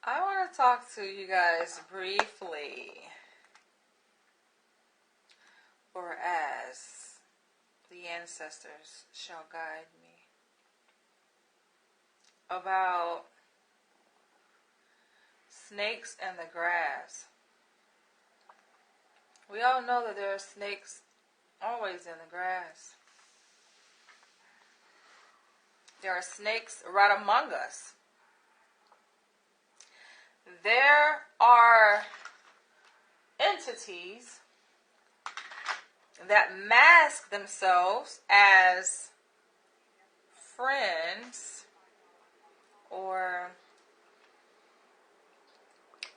I want to talk to you guys briefly, or as the ancestors shall guide me, about snakes and the grass. We all know that there are snakes always in the grass. There are snakes right among us. There are entities that mask themselves as friends, or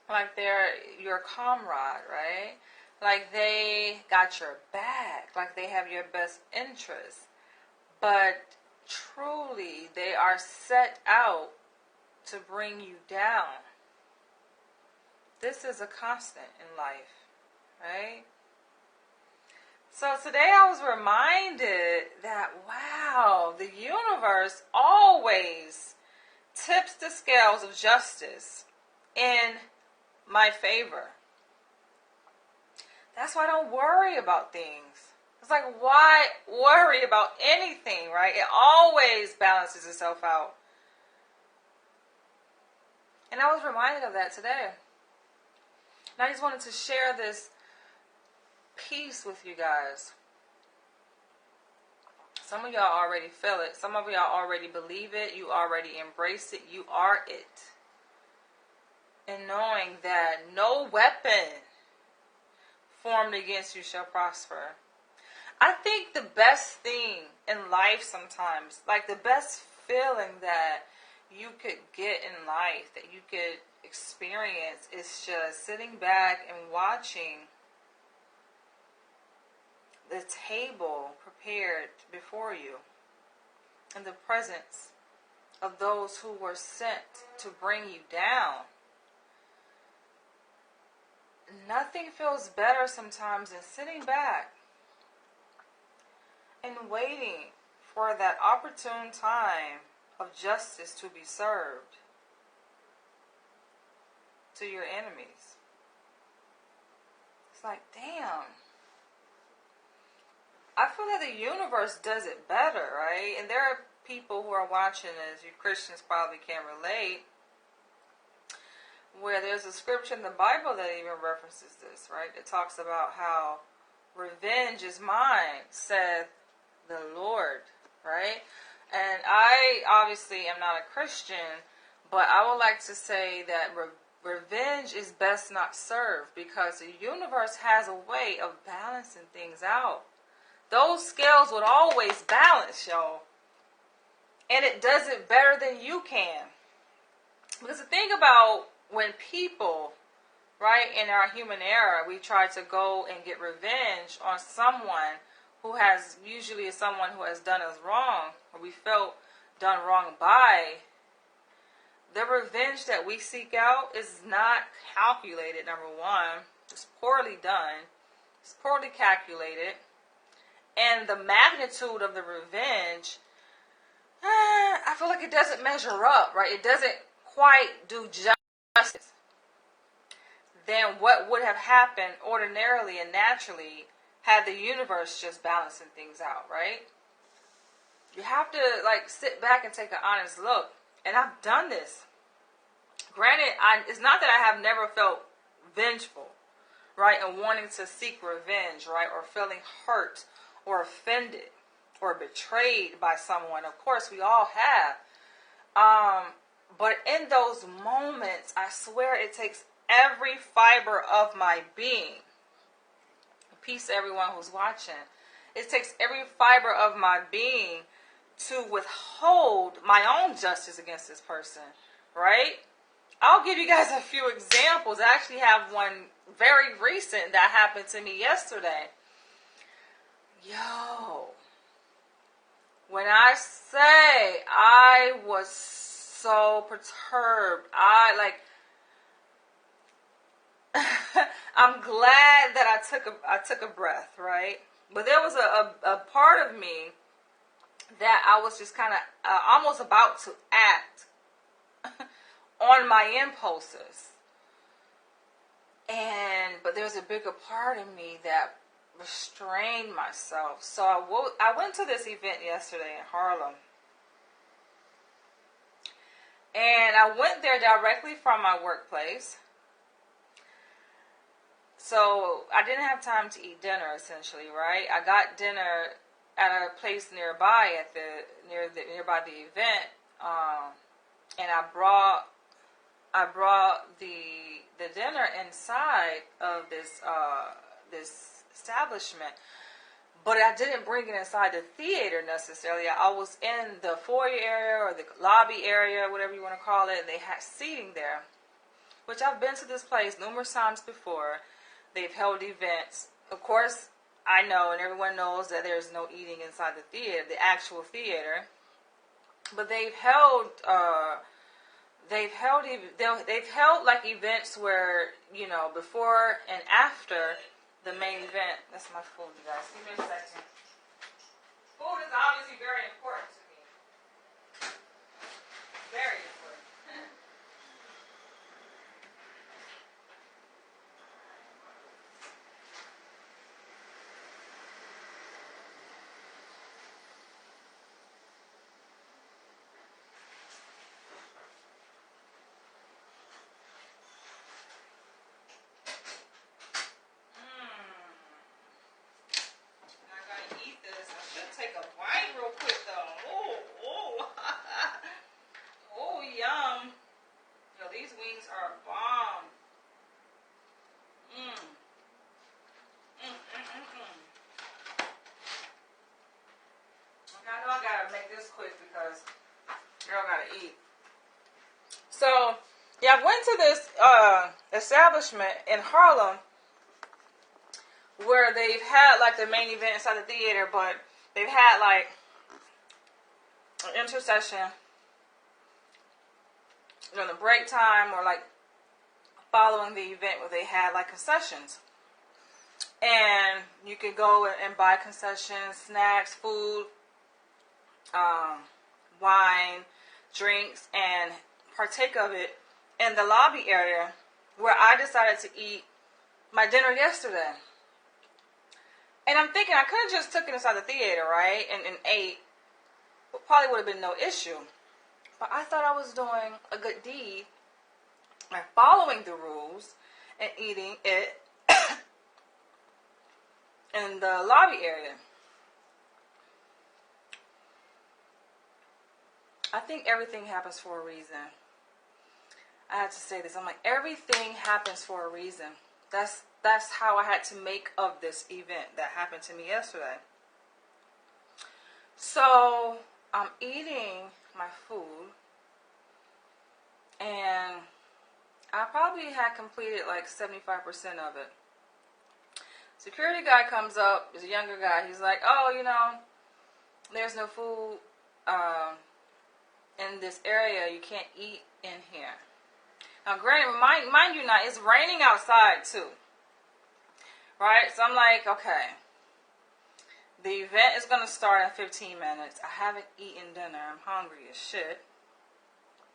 like they're your comrade, right? Like they got your back, like they have your best interest. But truly, they are set out to bring you down. This is a constant in life, right? So today I was reminded that, wow, the universe always tips the scales of justice in my favor. That's why I don't worry about things. It's like, why worry about anything, right? It always balances itself out. And I was reminded of that today. And I just wanted to share this peace with you guys. Some of y'all already feel it. Some of y'all already believe it. You already embrace it. You are it. And knowing that no weapon formed against you shall prosper. I think the best thing in life sometimes, like the best feeling that you could get in life, that you could experience, is just sitting back and watching the table prepared before you in the presence of those who were sent to bring you down. Nothing feels better sometimes than sitting back and waiting for that opportune time of justice to be served to your enemies. It's like, damn. I feel that the universe does it better, right? And there are people who are watching this, you Christians probably can relate, where there's a scripture in the Bible that even references this, right? It talks about how revenge is mine, saith the Lord, right? And I obviously am not a Christian, but I would like to say that revenge is best not served, because the universe has a way of balancing things out. Those scales would always balance, y'all. And it does it better than you can. Because the thing about when people, right, in our human era, we try to go and get revenge on someone who has, usually is someone who has done us wrong, or we felt done wrong by, the revenge that we seek out is not calculated, number one. It's poorly done. It's poorly calculated. And the magnitude of the revenge, I feel like it doesn't measure up, right? It doesn't quite do justice than what would have happened ordinarily and naturally had the universe just balancing things out, right? You have to sit back and take an honest look. And I've done this. Granted, it's not that I have never felt vengeful, right? And wanting to seek revenge, right? Or feeling hurt or offended or betrayed by someone. Of course, we all have. But in those moments, I swear it takes every fiber of my being. Peace to everyone who's watching. It takes every fiber of my being to withhold my own justice against this person, right? I'll give you guys a few examples. I actually have one very recent that happened to me yesterday. Yo, when I say I was so perturbed, I'm glad that I took a breath, right? But there was a part of me that I was just kind of almost about to act on my impulses. But there's a bigger part of me that restrained myself. So I went to this event yesterday in Harlem. And I went there directly from my workplace. So I didn't have time to eat dinner, essentially, right? I got dinner at a place nearby nearby the event, and I brought the dinner inside of this establishment, but I didn't bring it inside the theater necessarily. I was in the foyer area or the lobby area, whatever you want to call it. They had seating there, which I've been to this place numerous times before. They've held events. Of course, I know and everyone knows that there's no eating inside the theater, the actual theater. But they've held like events where, before and after the main event. That's my food, you guys. Give me a second. Food is obviously very important to me. Very important. Take a bite real quick though. Oh, yum. Yo, these wings are bomb. Okay, I know I gotta make this quick because girl gotta eat. So, yeah, I went to this establishment in Harlem where they've had like the main event inside the theater, but they've had like an intercession during the break time or like following the event where they had like concessions. And you could go and buy concessions, snacks, food, wine, drinks, and partake of it in the lobby area where I decided to eat my dinner yesterday. And I'm thinking I could have just took it inside the theater, right, and ate. But probably would have been no issue. But I thought I was doing a good deed by following the rules and eating it in the lobby area. I think everything happens for a reason. I had to say this. I'm like, everything happens for a reason. That's how I had to make of this event that happened to me yesterday. So I'm eating my food, and I probably had completed like 75% of it. Security guy comes up, he's a younger guy. He's like, oh, there's no food in this area. You can't eat in here. Now, granted, mind you, now it's raining outside too, right? So I'm like, okay, the event is gonna start in 15 minutes. I haven't eaten dinner. I'm hungry as shit.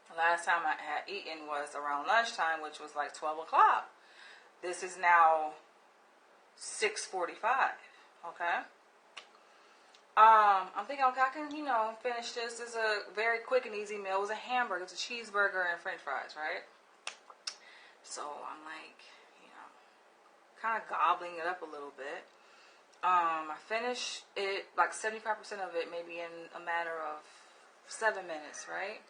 The last time I had eaten was around lunchtime, which was like 12 o'clock. This is now 6:45. Okay. I'm thinking, okay, I can, finish this. This is a very quick and easy meal. It was a hamburger, it's a cheeseburger and French fries, right? So I'm like, kind of gobbling it up a little bit. I finished it, like 75% of it, maybe in a matter of 7 minutes, right?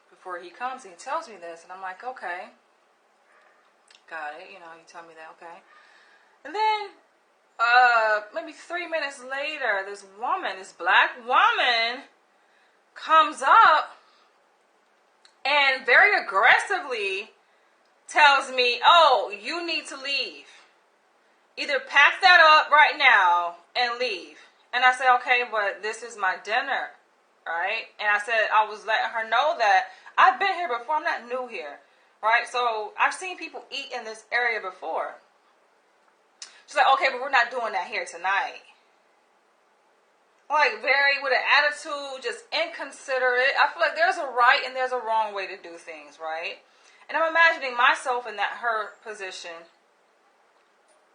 Before he comes and he tells me this, and I'm like, okay, got it. You tell me that, okay. And then, maybe 3 minutes later, this black woman, comes up and very aggressively tells me, oh, you need to leave. Either pack that up right now and leave. And I said, okay, but this is my dinner, right? And I said, I was letting her know that I've been here before. I'm not new here, right? So I've seen people eat in this area before. She's like, okay, but we're not doing that here tonight. like very with an attitude, just inconsiderate. I feel like there's a right and there's a wrong way to do things, right? And I'm imagining myself in her position,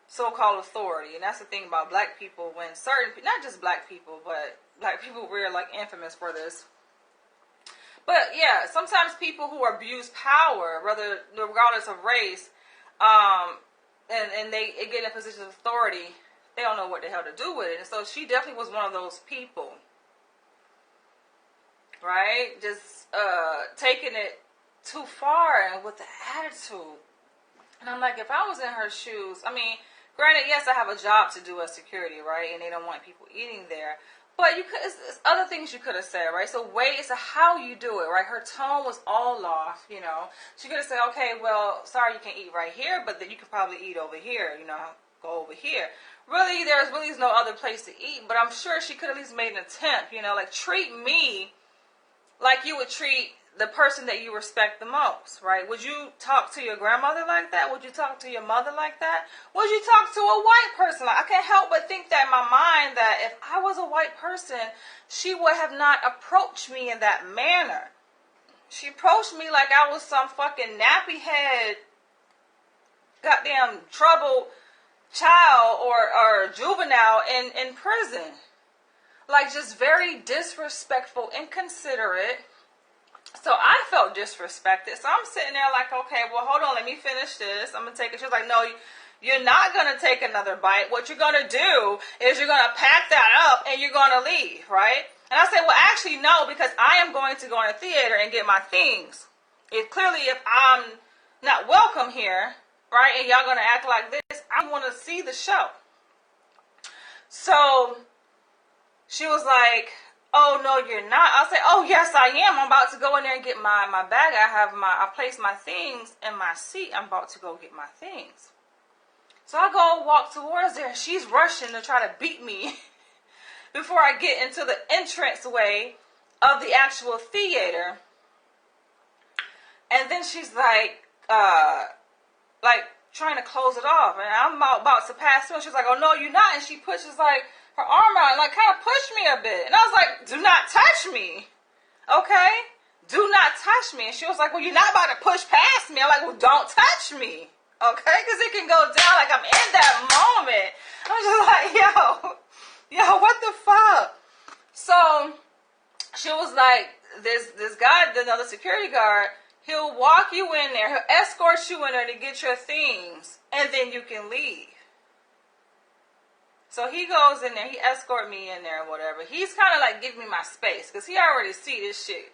so-called authority. And that's the thing about black people, when certain, not just black people, but black people, we're like infamous for this. But yeah, sometimes people who abuse power, regardless of race, and they get in a position of authority, they don't know what the hell to do with it. And so she definitely was one of those people, right? Just taking it too far and with the attitude. And I'm like, if I was in her shoes, I mean, granted, yes, I have a job to do as security, right? And they don't want people eating there. But it's other things you could have said, right? So it's how you do it, right? Her tone was all off, you know. She could have said, okay, well, sorry, you can eat right here, but then you could probably eat over here, you know, go over here. Really, there's no other place to eat, but I'm sure she could at least made an attempt, you know, like treat me like you would treat the person that you respect the most, right? Would you talk to your grandmother like that? Would you talk to your mother like that? Would you talk to a white person? I can't help but think that in my mind that if I was a white person, she would have not approached me in that manner. She approached me like I was some fucking nappy head, goddamn troubled child or juvenile in prison. Like, just very disrespectful, inconsiderate. So I felt disrespected. So I'm sitting there like, okay, well, hold on, let me finish this. I'm going to take it. She was like, no, you're not going to take another bite. What you're going to do is you're going to pack that up and you're going to leave, right? And I said, well, actually, no, because I am going to go in a theater and get my things. If I'm not welcome here, right, and y'all going to act like this, I want to see the show. So she was like, oh, no, you're not. I'll say, oh, yes, I am. I'm about to go in there and get my bag. I placed my things in my seat. I'm about to go get my things. So I go walk towards there. She's rushing to try to beat me before I get into the entranceway of the actual theater. And then she's like trying to close it off. And I'm about to pass through. And she's like, oh, no, you're not. And she pushes her arm out and kind of pushed me a bit. And I was like, do not touch me. Okay? Do not touch me. And she was like, well, you're not about to push past me. I'm like, well, don't touch me. Okay? Because it can go down like I'm in that moment. I'm just like, yo, what the fuck? So she was like, this guy, another security guard, he'll walk you in there. He'll escort you in there to get your things. And then you can leave. So he goes in there, he escort me in there or whatever. He's kind of like giving me my space because he already see this shit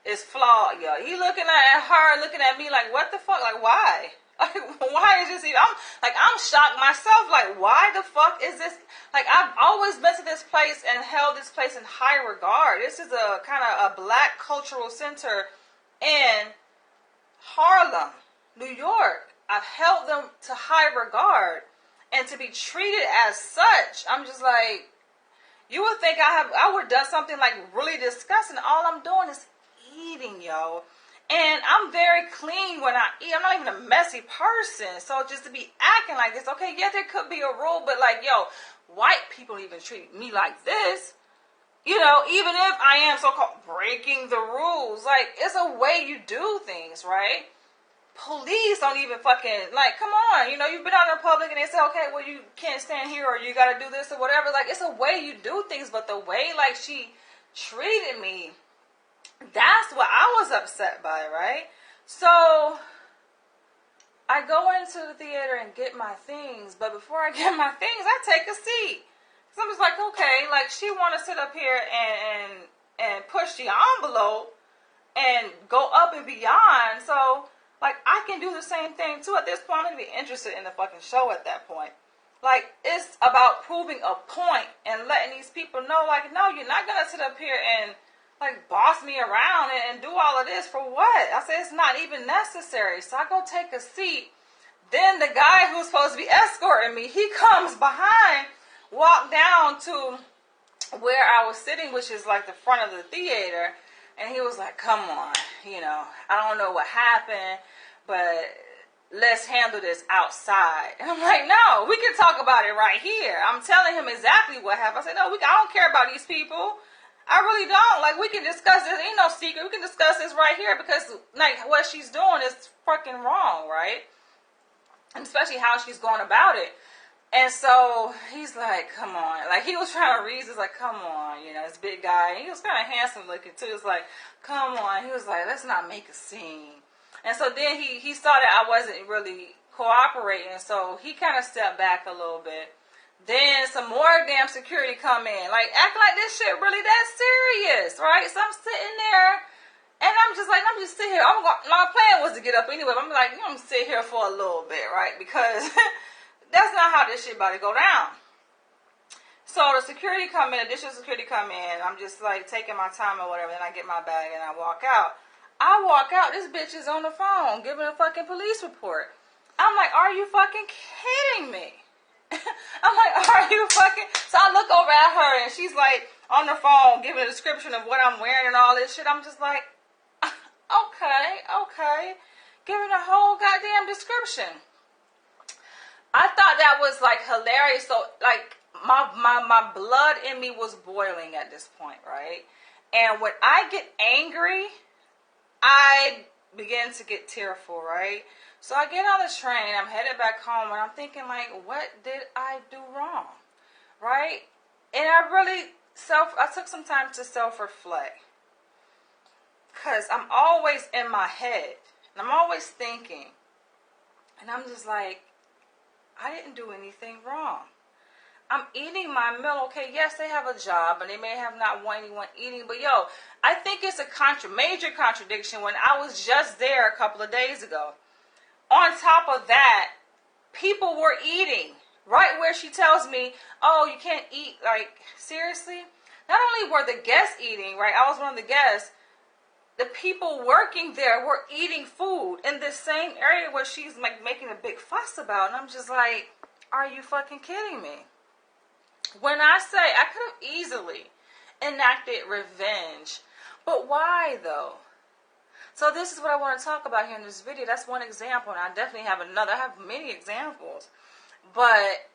is flawed, yo. He looking at her, looking at me like, what the fuck? Like, why? Like, why is this even? I'm shocked myself. Like, why the fuck is this? Like, I've always been to this place and held this place in high regard. This is a kind of a black cultural center in Harlem, New York. I've held them to high regard. And to be treated as such, I'm just like, you would think I would have done something like really disgusting. All I'm doing is eating, yo. And I'm very clean when I eat. I'm not even a messy person. So just to be acting like this, okay, yeah, there could be a rule, but like, yo, white people even treat me like this. You know, even if I am so-called breaking the rules, like, it's a way you do things, right? Police don't even fucking, like, come on, you know, you've been out in public and they say, okay, well, you can't stand here or you gotta do this or whatever. Like, it's a way you do things, but the way, like, she treated me, that's what I was upset by, right? So I go into the theater and get my things, but before I get my things, I take a seat. So I'm just like, okay, like, she want to sit up here and push the envelope and go up and beyond, so like, I can do the same thing, too. At this point, I'm going to be interested in the fucking show at that point. Like, it's about proving a point and letting these people know, like, no, you're not going to sit up here and, like, boss me around and do all of this for what? I said, it's not even necessary. So I go take a seat. Then the guy who's supposed to be escorting me, he comes behind, walk down to where I was sitting, which is, like, the front of the theater. And he was like, come on, you know, I don't know what happened, but let's handle this outside. And I'm like, no, we can talk about it right here. I'm telling him exactly what happened. I said, no, I don't care about these people. I really don't. Like, we can discuss this. Ain't no secret. We can discuss this right here because, like, what she's doing is fucking wrong, right? And especially how she's going about it. And so he's like, come on. Like, he was trying to reason. He's like, come on. You know, this big guy. He was kind of handsome looking, too. It's like, come on. He was like, let's not make a scene. And so then he saw that I wasn't really cooperating. So he kind of stepped back a little bit. Then some more damn security come in. Like, acting like this shit really that serious, right? So I'm sitting there. And I'm just sitting here. My plan was to get up anyway. But I'm like, I'm going to sit here for a little bit, right? Because that's not how this shit about to go down. So the security come in, additional security come in. I'm just like taking my time or whatever. Then I get my bag and I walk out. I walk out. This bitch is on the phone giving a fucking police report. I'm like, are you fucking kidding me? I'm like, are you fucking... So I look over at her and she's like on the phone giving a description of what I'm wearing and all this shit. I'm just like, okay. Giving a whole goddamn description. I thought that was like hilarious. So like my blood in me was boiling at this point, right? And when I get angry, I begin to get tearful, right? So I get on the train, I'm headed back home, and I'm thinking like, what did I do wrong, right? And I took some time to self-reflect, because I'm always in my head, and I'm always thinking, and I'm just like, I didn't do anything wrong. I'm eating my meal. Okay, yes, they have a job, and they may have not want anyone eating, but yo, I think it's a major contradiction when I was just there a couple of days ago. On top of that, people were eating right where she tells me, oh, you can't eat. Like, seriously? Not only were the guests eating, right? I was one of the guests. The people working there were eating food in this same area where she's making a big fuss about. And I'm just like, are you fucking kidding me? When I say I could have easily enacted revenge, but why though? So this is what I want to talk about here in this video. That's one example, and I definitely have another. I have many examples, but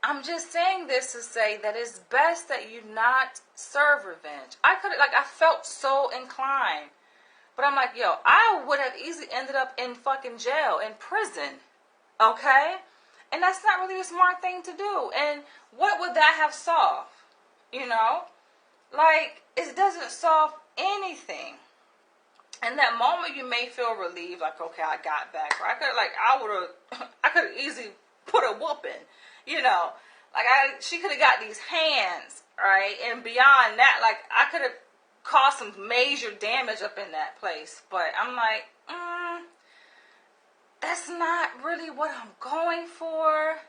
I'm just saying this to say that it's best that you not serve revenge. I felt so inclined, but I'm like, yo, I would have easily ended up in fucking jail, in prison, okay? And that's not really a smart thing to do. And what would that have solved? You know? Like, it doesn't solve anything. In that moment, you may feel relieved, like, okay, I got back. Or I could have easily put a whooping, you know. Like, she could have got these hands, right? And beyond that, like, I could have caused some major damage up in that place. But I'm like, that's not really what I'm going for,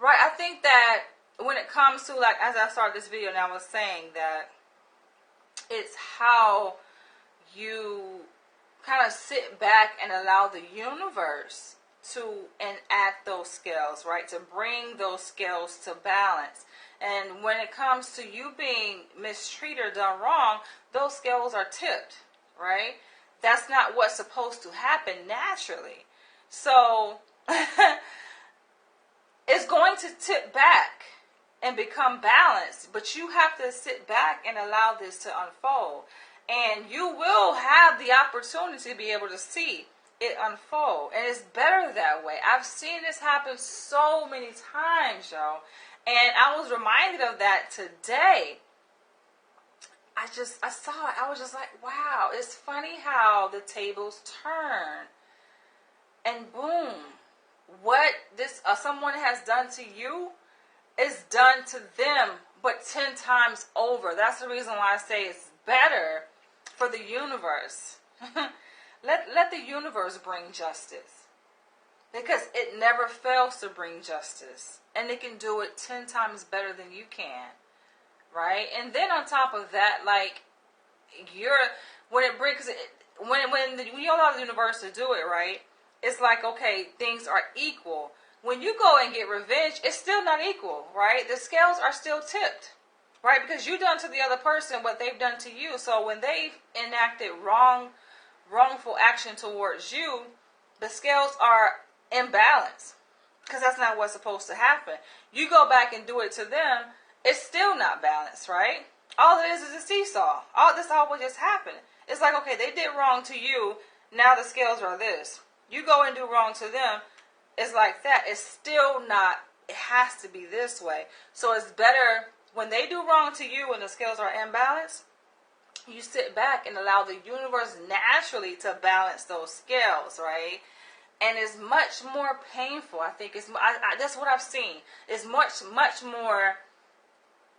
right? I think that when it comes to, like, as I started this video and I was saying that it's how you kind of sit back and allow the universe to enact those scales, right? To bring those scales to balance. And when it comes to you being mistreated or done wrong, those scales are tipped, right? That's not what's supposed to happen naturally. So it's going to tip back and become balanced, but you have to sit back and allow this to unfold. And you will have the opportunity to be able to see it unfold. And it's better that way. I've seen this happen so many times, y'all. And I was reminded of that today. I saw it. I was just like, wow. It's funny how the tables turn. And boom. What this someone has done to you is done to them, but 10 times over. That's the reason why I say it's better for the universe. Let the universe bring justice. Because it never fails to bring justice. And it can do it 10 times better than you can. Right? And then on top of that, like, when you allow the universe to do it, right? It's like, okay, things are equal. When you go and get revenge, it's still not equal, right? The scales are still tipped. Right? Because you done to the other person what they've done to you. So when they've enacted wrongful action towards you, the scales are imbalance, because that's not what's supposed to happen. You go back and do it to them, it's still not balanced, right? All it is a seesaw. All this always just happened. It's like, okay, they did wrong to you, now the scales are this. You go and do wrong to them, it's like that. It's still not, it has to be this way. So it's better when they do wrong to you and the scales are imbalanced, you sit back and allow the universe naturally to balance those scales, right? And it's much more painful. I think that's what I've seen. It's much more,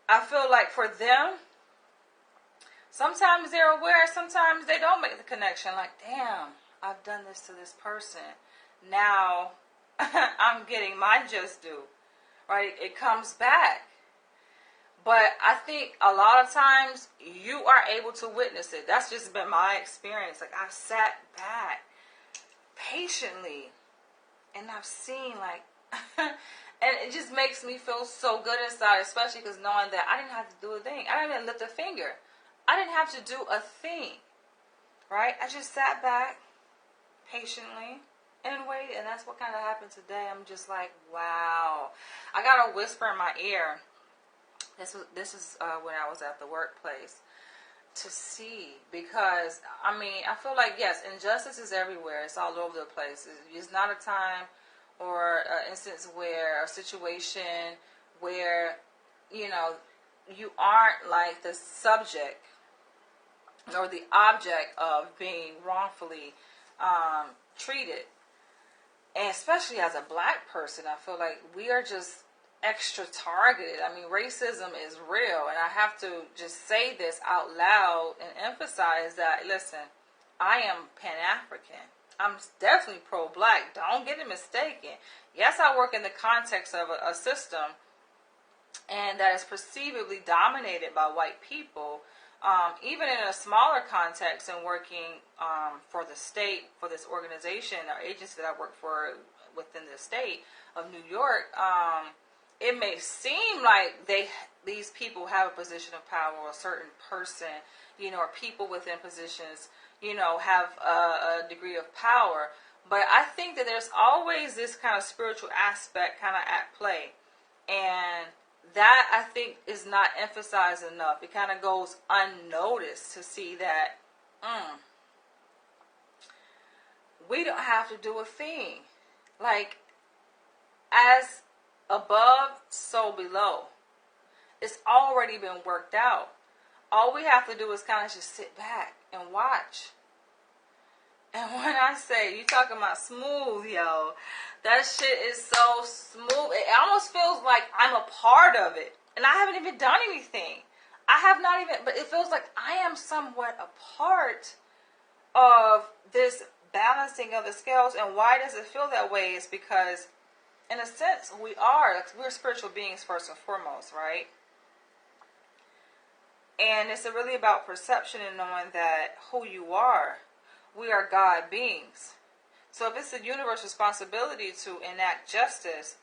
I feel like for them, sometimes they're aware, sometimes they don't make the connection. Like, damn, I've done this to this person. Now I'm getting my just due, right? It comes back. But I think a lot of times you are able to witness it. That's just been my experience. Like, I've sat back patiently and I've seen, like, and it just makes me feel so good inside, especially because knowing that I didn't have to do a thing. I didn't even lift a finger. I didn't have to do a thing, right? I just sat back patiently and waited, and that's what kind of happened today. I'm just like, wow. I got a whisper in my ear. This is when I was at the workplace, to see, because I mean, I feel like, yes, injustice is everywhere. It's all over the place. It's not a time or an instance where, a situation where, you know, you aren't like the subject or the object of being wrongfully treated. And especially as a black person, I feel like we are just extra targeted. I mean, racism is real, and I have to just say this out loud and emphasize that, listen, I am Pan-African. I'm definitely pro-black. Don't get it mistaken. Yes, I work in the context of a system and that is perceivably dominated by white people. Even in a smaller context and working for the state, for this organization or agency that I work for within the state of New York, it may seem like these people have a position of power, or a certain person, you know, or people within positions, you know, have a degree of power. But I think that there's always this kind of spiritual aspect kind of at play. And that, I think, is not emphasized enough. It kind of goes unnoticed to see that we don't have to do a thing. Like, as above, so below. It's already been worked out. All we have to do is kind of just sit back and watch. And when I say, you talking about smooth, yo, that shit is so smooth. It almost feels like I'm a part of it. And I haven't even done anything. I have not even, but it feels like I am somewhat a part of this balancing of the scales. And why does it feel that way? Is because, in a sense, we're spiritual beings first and foremost, right? And it's really about perception and knowing that who you are. We are God beings. So if it's the universe's responsibility to enact justice,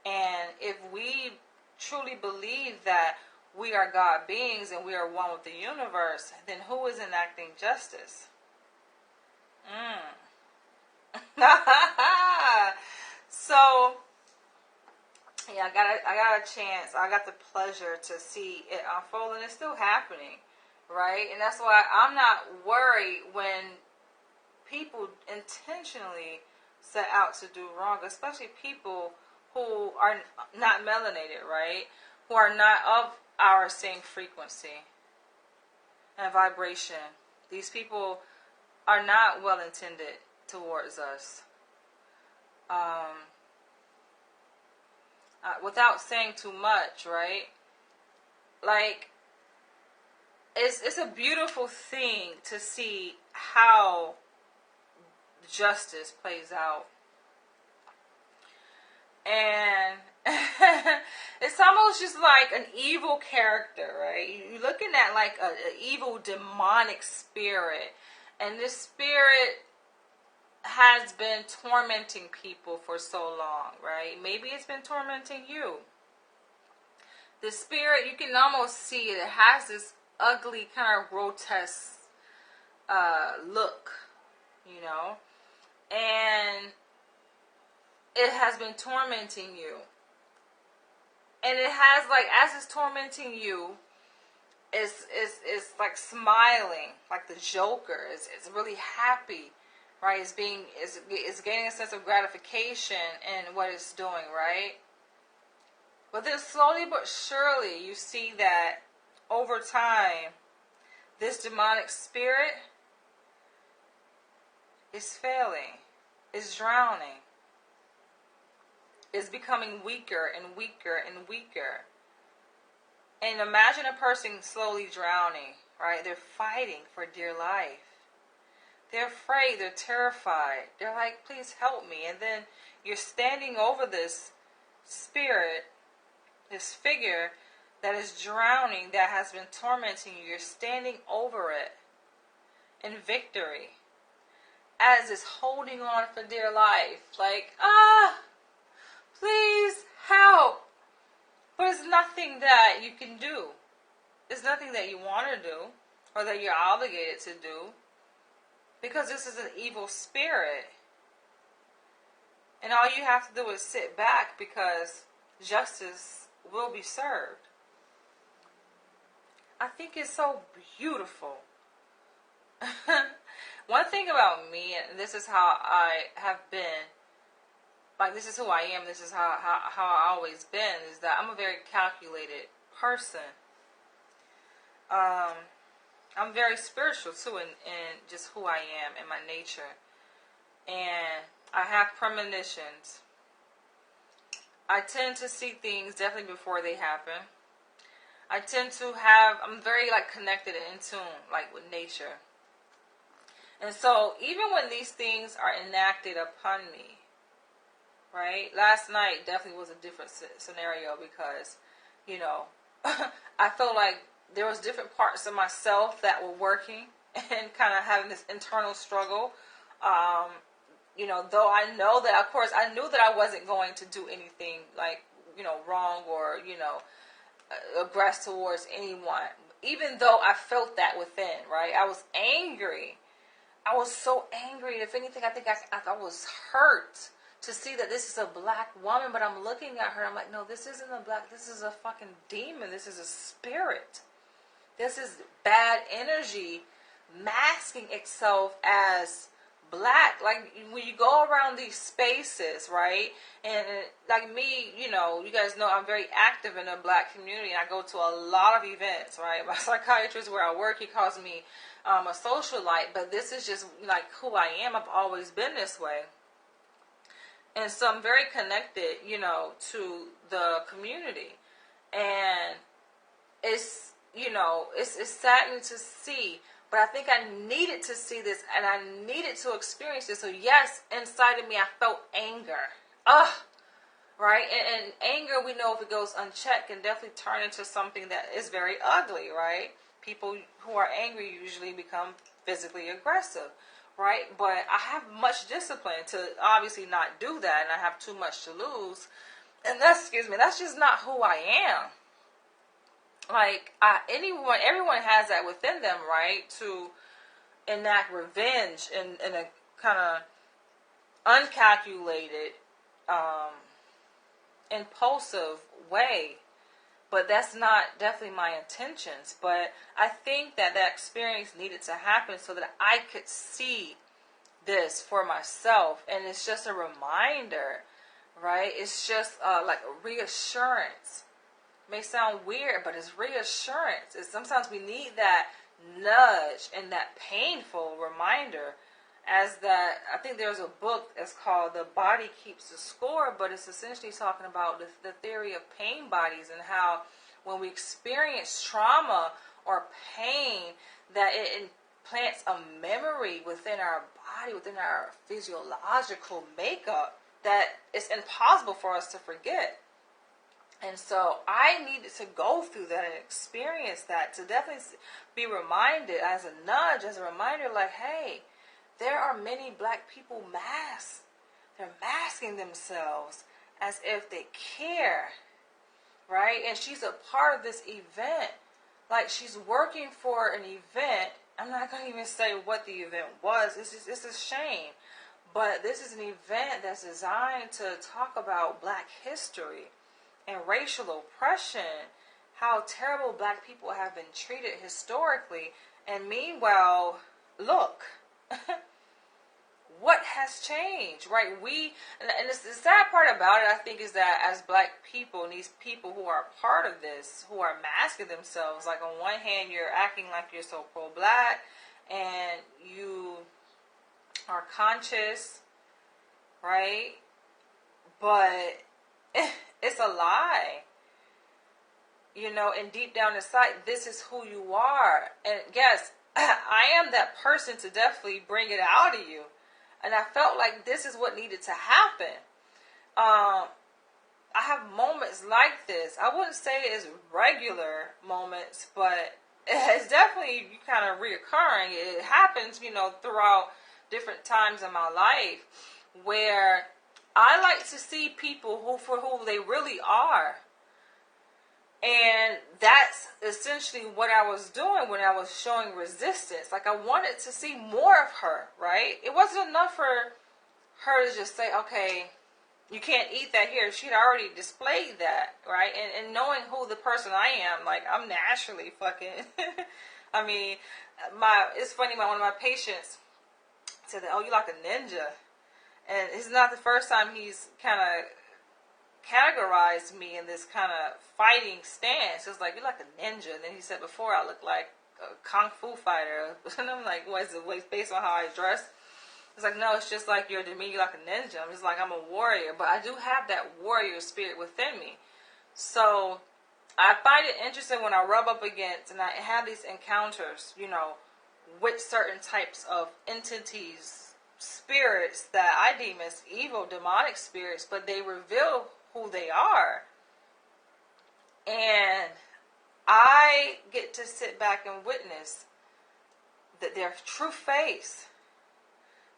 and if we truly believe that we are God beings and we are one with the universe, then who is enacting justice? So, yeah, I got a chance. I got the pleasure to see it unfold, and it's still happening, right? And that's why I'm not worried when people intentionally set out to do wrong, especially people who are not melanated, right? Who are not of our same frequency and vibration. These people are not well intended towards us. Without saying too much, right? Like, it's a beautiful thing to see how justice plays out. And it's almost just like an evil character, right? You're looking at like an evil demonic spirit, and this spirit has been tormenting people for so long, right? Maybe it's been tormenting you. The spirit, you can almost see it. It has this ugly, kind of grotesque look, you know? And it has been tormenting you. And it has, like, as it's tormenting you, it's like smiling, like the Joker. It's really happy, right? It's gaining a sense of gratification in what it's doing, right? But then slowly but surely, you see that over time, this demonic spirit is failing, is drowning, is becoming weaker and weaker and weaker. And imagine a person slowly drowning, right? They're fighting for dear life. They're afraid, they're terrified. They're like, please help me. And then you're standing over this spirit, this figure that is drowning, that has been tormenting you. You're standing over it in victory, as it's holding on for dear life. Like, please help. But it's nothing that you can do. It's nothing that you want to do or that you're obligated to do, because this is an evil spirit. And all you have to do is sit back, because justice will be served. I think it's so beautiful. One thing about me, and this is how I have been, like, this is who I am, this is how I always been, is that I'm a very calculated person. I'm very spiritual too, in just who I am and my nature. And I have premonitions. I tend to see things definitely before they happen. I'm very, like, connected and in tune, like, with nature. And so even when these things are enacted upon me, right? Last night definitely was a different scenario, because, I felt like there was different parts of myself that were working and kind of having this internal struggle. Though I know that, of course, I knew that I wasn't going to do anything, like, wrong or, aggress towards anyone. Even though I felt that within, right? I was angry. I was so angry. If anything, I think I was hurt to see that this is a black woman, but I'm looking at her, I'm like, no, this isn't a black, this is a fucking demon, this is a spirit. This is bad energy masking itself as black. Like, when you go around these spaces, right, and like me, you guys know I'm very active in the black community, and I go to a lot of events, right? My psychiatrist where I work, he calls me a socialite, but this is just, like, who I am. I've always been this way. And so I'm very connected, to the community. And it's, it's saddening to see. But I think I needed to see this, and I needed to experience this. So yes, inside of me, I felt anger. Right? And anger, we know if it goes unchecked, can definitely turn into something that is very ugly, right? People who are angry usually become physically aggressive. Right? But I have much discipline to obviously not do that, and I have too much to lose. And that's just not who I am. Like, everyone has that within them, right? To enact revenge in a kind of uncalculated, impulsive way. But that's not definitely my intentions. But I think that experience needed to happen so that I could see this for myself. And it's just a reminder, right? It's just like a reassurance. It may sound weird, but it's reassurance. Sometimes we need that nudge and that painful reminder. As that, I think there's a book that's called The Body Keeps the Score, but it's essentially talking about the theory of pain bodies, and how when we experience trauma or pain, that it implants a memory within our body, within our physiological makeup, that it's impossible for us to forget. And so I needed to go through that and experience that, to definitely be reminded as a nudge, as a reminder, like, hey, there are many black people masked. They're masking themselves as if they care, right? And she's a part of this event. Like, she's working for an event. I'm not going to even say what the event was. It's a shame. But this is an event that's designed to talk about Black history and racial oppression, how terrible Black people have been treated historically. And meanwhile, look, what has changed, right? And the sad part about it, I think, is that as Black people, and these people who are part of this, who are masking themselves, like on one hand, you're acting like you're so pro-Black, and you are conscious, right? But it's a lie. You know, and deep down inside, this is who you are. And yes, I am that person to definitely bring it out of you. And I felt like this is what needed to happen. I have moments like this. I wouldn't say it's regular moments, but it's definitely kind of reoccurring. It happens, you know, throughout different times in my life where I like to see people for who they really are. And that's essentially what I was doing when I was showing resistance. Like, I wanted to see more of her, right? It wasn't enough for her to just say, okay, you can't eat that here. She'd already displayed that, right? And knowing who the person I am, like, I'm naturally fucking... I mean, it's funny, one of my patients said that, oh, you like a ninja. And it's not the first time he's kind of categorized me in this kind of fighting stance. It's like, you're like a ninja. And then he said, before I look like a kung fu fighter. And I'm like, what is it based on how I dress? It's like, no, it's just like you're like a ninja. I'm just like, I'm a warrior. But I do have that warrior spirit within me. So I find it interesting when I rub up against and I have these encounters, you know, with certain types of entities, spirits that I deem as evil, demonic spirits, but they reveal who they are. And I get to sit back and witness that their true face,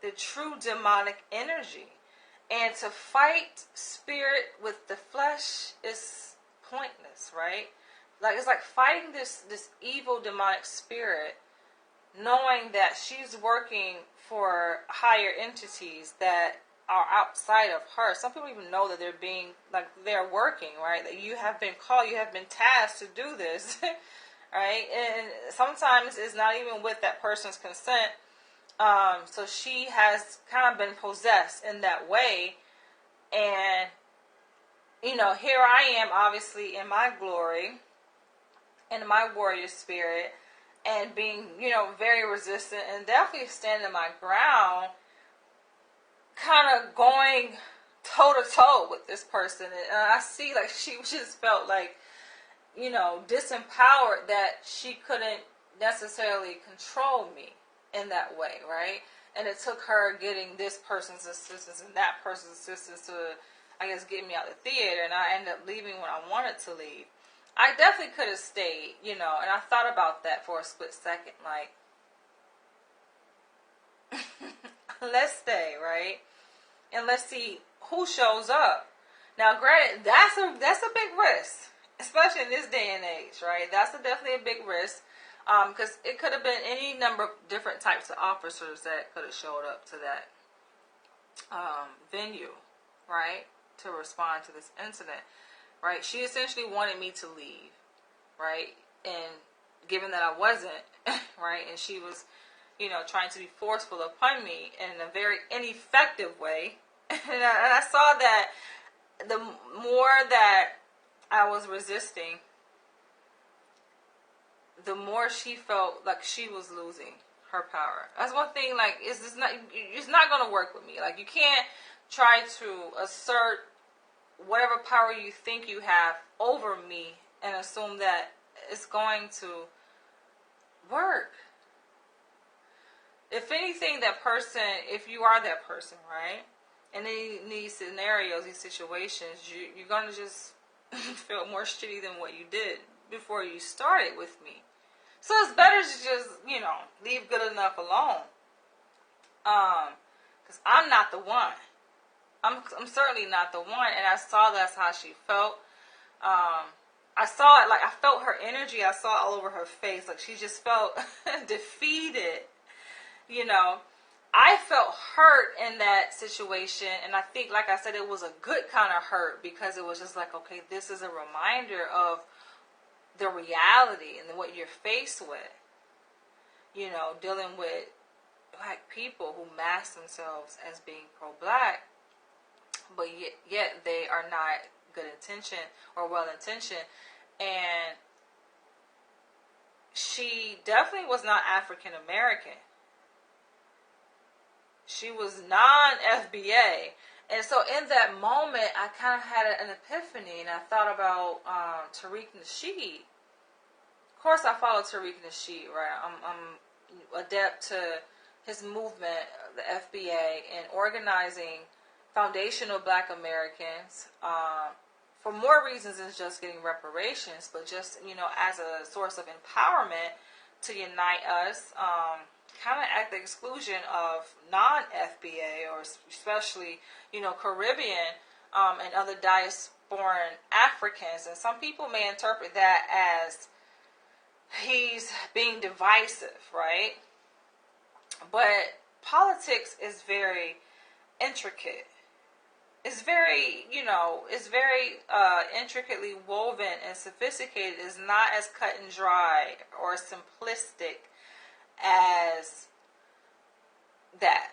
the true demonic energy. And to fight spirit with the flesh is pointless, right? Like, it's like fighting this evil demonic spirit, knowing that she's working for higher entities that are outside of her. Some people even know that they're working, right? That you have been called, you have been tasked to do this, right? And sometimes it's not even with that person's consent. So she has kind of been possessed in that way. And, you know, here I am, obviously, in my glory, in my warrior spirit, and being, you know, very resistant and definitely standing my ground, kind of going toe-to-toe with this person. And I see, like, she just felt like, you know, disempowered, that she couldn't necessarily control me in that way, right? And it took her getting this person's assistance and that person's assistance to, I guess, get me out of the theater, and I ended up leaving when I wanted to leave. I definitely could have stayed, you know, and I thought about that for a split second, like, let's stay, right? And let's see who shows up. Now, granted, that's a big risk, especially in this day and age, right? That's definitely a big risk, because it could have been any number of different types of officers that could have showed up to that venue, right, to respond to this incident, right? She essentially wanted me to leave, right? And given that I wasn't, right, and she was, you know, trying to be forceful upon me in a very ineffective way. And I saw that the more that I was resisting, the more she felt like she was losing her power. That's one thing, like, it's not going to work with me. Like, you can't try to assert whatever power you think you have over me and assume that it's going to work. If anything, that person, if you are that person, right, and in these scenarios, these situations, you're going to just feel more shitty than what you did before you started with me. So it's better to just, you know, leave good enough alone. Because I'm not the one. I'm certainly not the one. And I saw that's how she felt. I saw it, like, I felt her energy. I saw it all over her face. Like, she just felt defeated. You know, I felt hurt in that situation, and I think, like I said, it was a good kind of hurt, because it was just like, okay, this is a reminder of the reality and what you're faced with. You know, dealing with black people who mask themselves as being pro-black, but yet they are not good intention or well intentioned. And she definitely was not African American. She was non-FBA. And so in that moment, I kind of had an epiphany, and I thought about Tariq Nasheed. Of course, I follow Tariq Nasheed, right? I'm adept to his movement, the FBA, and organizing foundational black Americans for more reasons than just getting reparations, but just, you know, as a source of empowerment to unite us, kind of at the exclusion of non-FBA, or especially, you know, Caribbean and other diasporan Africans. And some people may interpret that as he's being divisive, right? But politics is very intricate. It's very, you know, it's very intricately woven and sophisticated. It's not as cut and dry or simplistic as that,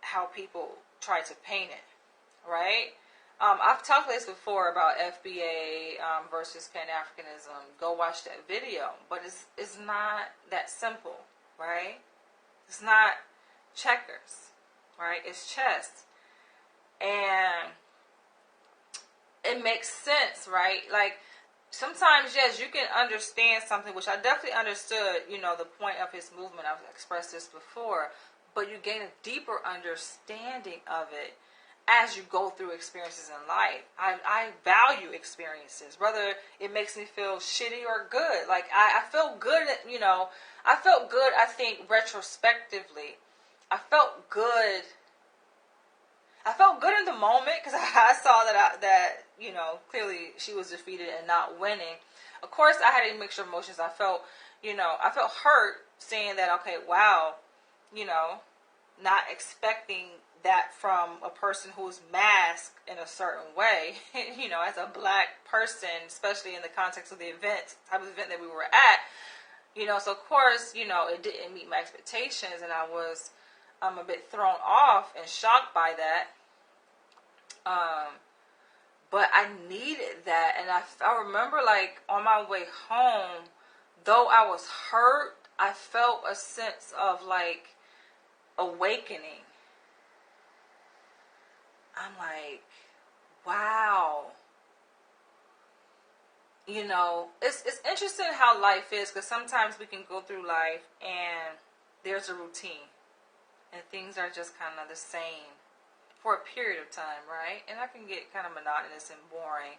how people try to paint it, right? I've talked this before about FBA versus Pan-Africanism. Go watch that video. But it's not that simple, right? It's not checkers, right? It's chess. And it makes sense, right? Like, sometimes, yes, you can understand something, which I definitely understood, you know, the point of his movement. I've expressed this before. But you gain a deeper understanding of it as you go through experiences in life. I value experiences, whether it makes me feel shitty or good. Like, I felt good, you know, I felt good, I think, retrospectively. I felt good in the moment, because I saw that, you know, clearly she was defeated and not winning. Of course, I had a mixture of emotions. I felt hurt seeing that, okay, wow, you know, not expecting that from a person who's masked in a certain way, you know, as a black person, especially in the context of the type of event that we were at, you know. So of course, you know, it didn't meet my expectations, and I'm a bit thrown off and shocked by that. But I needed that, and I remember, like, on my way home, though I was hurt, I felt a sense of, like, awakening. I'm like, wow. You know, it's interesting how life is, because sometimes we can go through life and there's a routine and things are just kind of the same for a period of time, right? And that can get kind of monotonous and boring.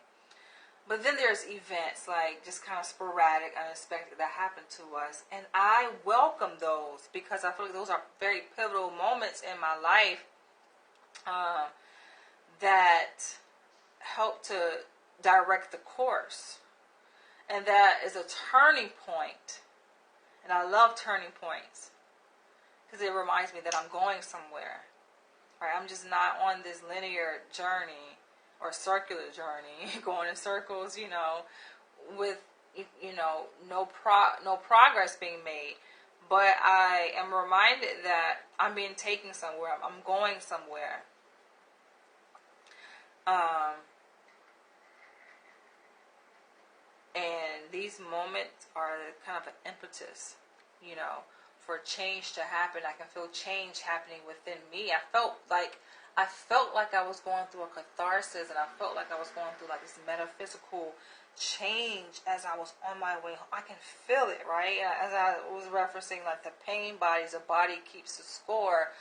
But then there's events, like, just kind of sporadic, unexpected, that happen to us. And I welcome those, because I feel like those are very pivotal moments in my life that help to direct the course. And that is a turning point. And I love turning points, because it reminds me that I'm going somewhere. Right? I'm just not on this linear journey or circular journey, going in circles, you know, with, you know, no progress being made. But I am reminded that I'm being taken somewhere. I'm going somewhere. And these moments are kind of an impetus, you know, for change to happen. I can feel change happening within me. I felt like I was going through a catharsis, and I felt like I was going through, like, this metaphysical change as I was on my way home. I can feel it, right? As I was referencing, like, the pain bodies, the body keeps the score.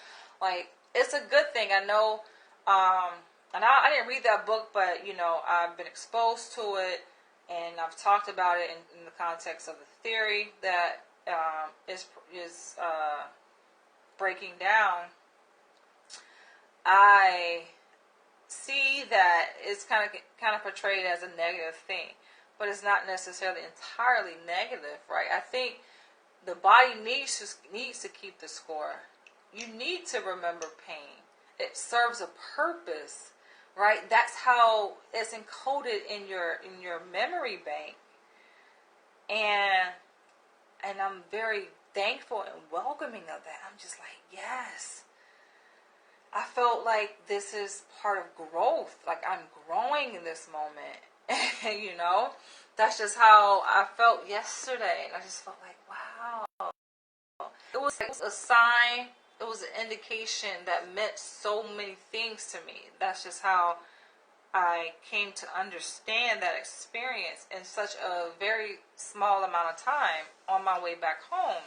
Like, it's a good thing. I know, and I didn't read that book, but, you know, I've been exposed to it, and I've talked about it in the context of the theory that is breaking down. I see that it's kind of portrayed as a negative thing, but it's not necessarily entirely negative, right? I think the body needs to keep the score, you need to remember pain. It serves a purpose, right? That's how it's encoded in your memory bank. And I'm very thankful and welcoming of that. I'm just like, yes. I felt like this is part of growth. Like I'm growing in this moment. You know? That's just how I felt yesterday. And I just felt like, wow. It was a sign. It was an indication that meant so many things to me. That's just how I came to understand that experience in such a very small amount of time on my way back home.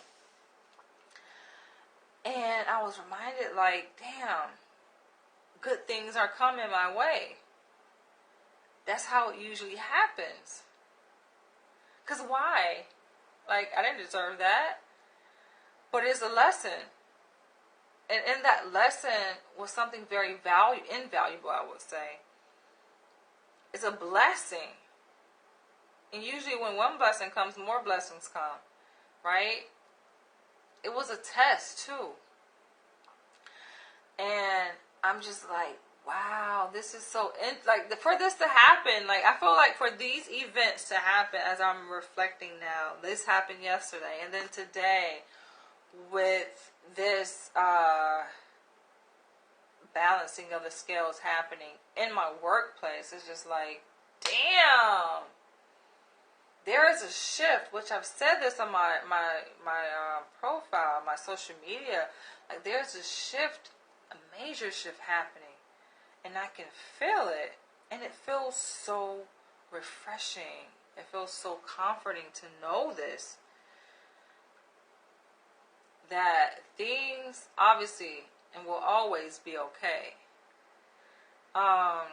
And I was reminded, like, damn, good things are coming my way. That's how it usually happens. Because why? Like, I didn't deserve that. But it's a lesson. And in that lesson was something very invaluable, I would say. It's a blessing. And usually when one blessing comes, more blessings come. Right? It was a test, too. And I'm just like, wow, this is so... for this to happen, like, I feel like for these events to happen, as I'm reflecting now, this happened yesterday. And then today, with this balancing of the scales happening in my workplace, it's just like, damn, there is a shift, which I've said this on my profile, my social media. Like, there's a shift, a major shift happening, and I can feel it, and it feels so refreshing. It feels so comforting to know this. That things obviously and will always be okay. I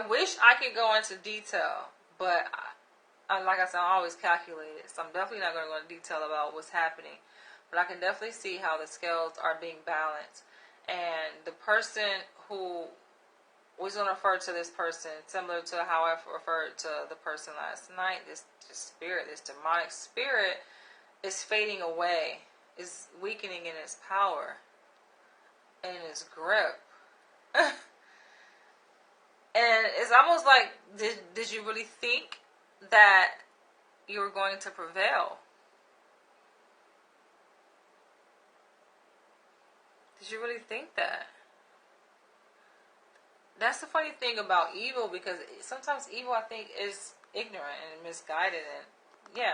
wish I could go into detail, but like I said, I'm always calculated, so I'm definitely not going to go into detail about what's happening. But I can definitely see how the scales are being balanced. And the person who was going to refer to this person, similar to how I referred to the person last night, this spirit, this demonic spirit, is fading away, is weakening in its power, in its grip. And it's almost like, did you really think that you were going to prevail? Did you really think that? That's the funny thing about evil, because sometimes evil, I think, is ignorant and misguided, and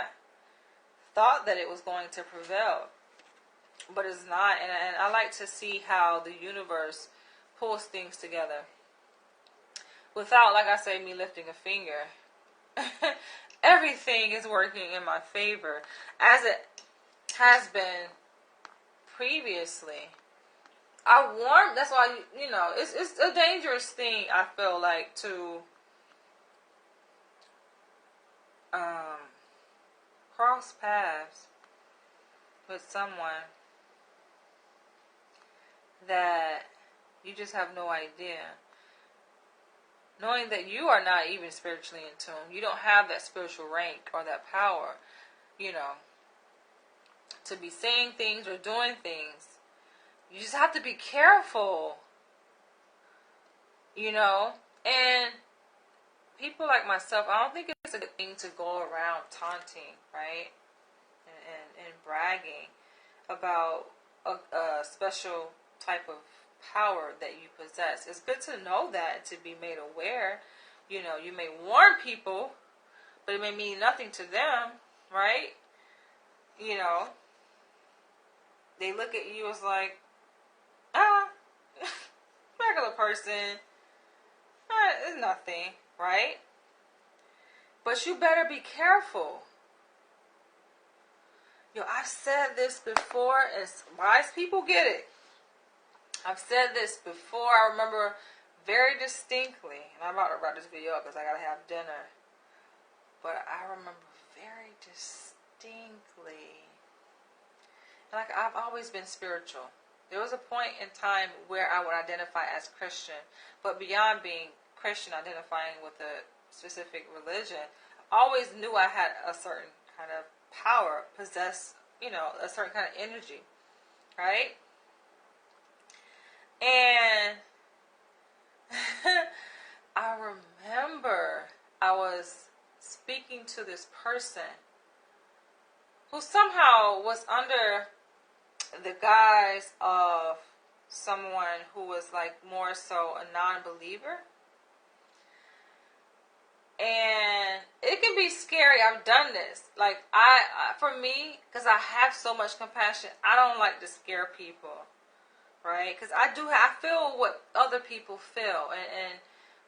thought that it was going to prevail, but it's not. And I like to see how the universe pulls things together without, like I say, me lifting a finger. Everything is working in my favor, as it has been previously. I warn. That's why it's a dangerous thing. I feel like to cross paths with someone that you just have no idea. Knowing that you are not even spiritually in tune. You don't have that spiritual rank or that power, to be saying things or doing things. You just have to be careful, And people like myself, I don't think it's a good thing to go around taunting, right? And bragging about a special type of power that you possess. It's good to know that, to be made aware. You may warn people, but it may mean nothing to them, right? They look at you as like, regular person. It's nothing, right? But you better be careful. I've said this before, and wise people get it. I've said this before. I remember very distinctly, and I'm about to wrap this video up because I gotta have dinner. But I remember very distinctly. Like, I've always been spiritual. There was a point in time where I would identify as Christian, but beyond being Christian, identifying with a specific religion, I always knew I had a certain kind of power, possess, a certain kind of energy. right? And I remember I was speaking to this person who somehow was under the guise of someone who was like more so a non-believer. And it can be scary. I've done this. Like, for me, because I have so much compassion, I don't like to scare people, right? Because I feel what other people feel. And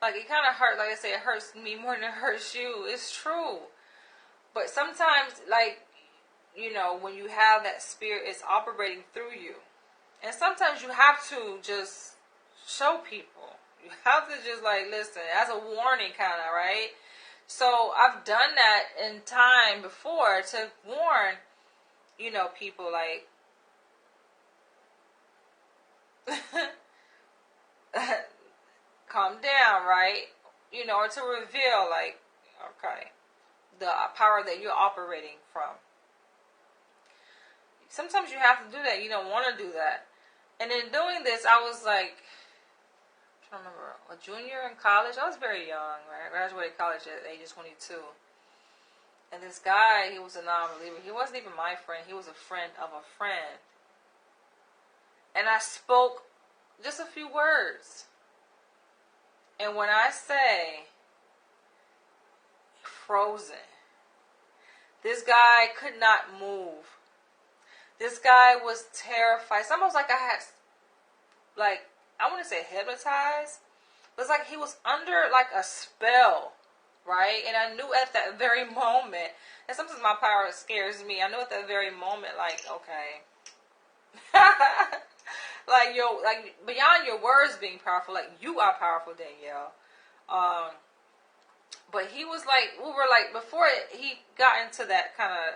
like, it kind of hurts. Like I say, it hurts me more than it hurts you. It's true. But sometimes, like, you know, when you have that spirit, it's operating through you. And sometimes you have to just show people. You have to just, like, listen, as a warning, kind of, right? So I've done that in time before to warn, you know, people, like, calm down, right? You know, or to reveal, like, okay, the power that you're operating from. Sometimes you have to do that. You don't want to do that. And in doing this, I was like, I don't remember, a junior in college. I was very young, right? I graduated college at the age of 22. And this guy, he was a non-believer. He wasn't even my friend. He was a friend of a friend. And I spoke just a few words. And when I say frozen, this guy could not move. This guy was terrified. It's almost like I had, like, I want to say hypnotized. But it's like he was under, like, a spell, right? And I knew at that very moment, and sometimes my power scares me. I knew at that very moment, like, okay. like, beyond your words being powerful, like, you are powerful, Danielle. But he was like, we were like, before he got into that kind of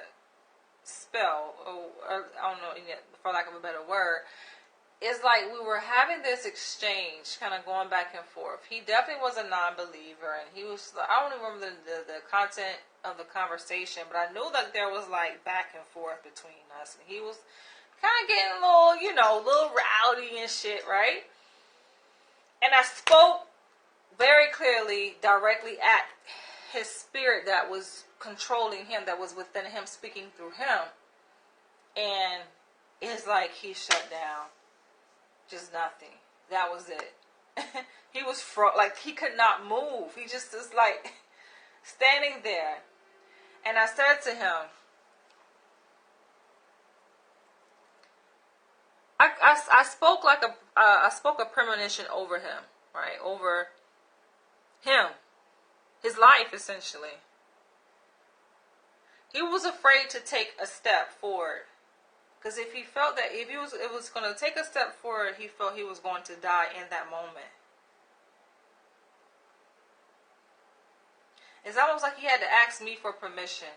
spell, or I don't know, for lack of a better word, it's like we were having this exchange, kind of going back and forth. He definitely was a non-believer, and he was, I don't even remember the content of the conversation, but I knew that there was like back and forth between us, and he was kind of getting a little, you know, a little rowdy and shit, right? And I spoke very clearly, directly at his spirit that was controlling him, that was within him, speaking through him. And it's like he shut down. Just nothing. That was it. He was like, he could not move. He just was like standing there. And I said to him, I spoke like I spoke a premonition over him, right? Over him, his life, essentially. He was afraid to take a step forward. Because if he felt that if it was going to take a step forward, he felt he was going to die in that moment. It's almost like he had to ask me for permission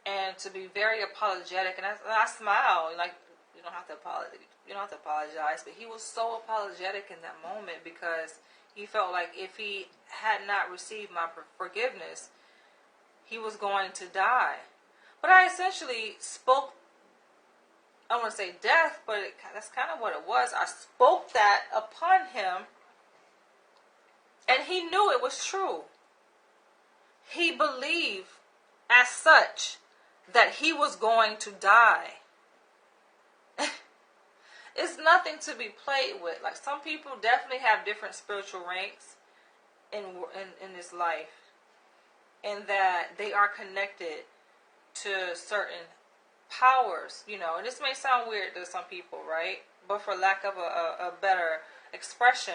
and to be very apologetic. And I smiled, like, you don't have to apologize. But he was so apologetic in that moment because he felt like if he had not received my forgiveness, he was going to die. But I essentially spoke, I want to say death, but that's kind of what it was. I spoke that upon him, and he knew it was true. He believed as such that he was going to die. It's nothing to be played with. Like, some people definitely have different spiritual ranks in this life, in that they are connected to certain powers, you know. And this may sound weird to some people, right? But for lack of a better expression,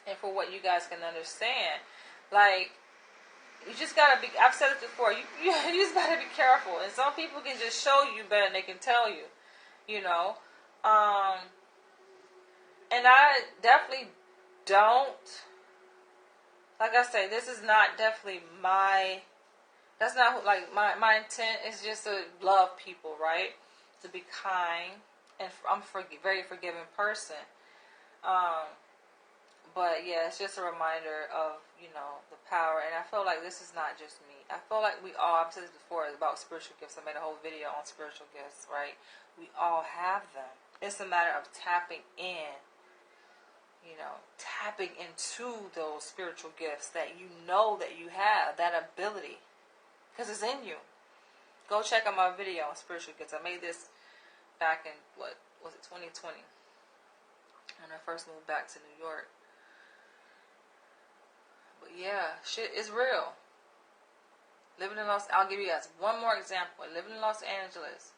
and for what you guys can understand, like, you just gotta be, I've said it before, you just gotta be careful. And some people can just show you better than they can tell you, you know. And I definitely don't, like I say, this is not definitely that's not like my intent is just to love people, right? To be kind, and I'm very forgiving person. But yeah, it's just a reminder of, you know, the power. And I feel like this is not just me. I feel like we all, I've said this before, about spiritual gifts. I made a whole video on spiritual gifts, right? We all have them. It's a matter of tapping in, tapping into those spiritual gifts that you know that you have, that ability, because it's in you. Go check out my video on spiritual gifts. I made this back in, 2020, when I first moved back to New York. But yeah, shit is real. I'll give you guys one more example. Living in Los Angeles,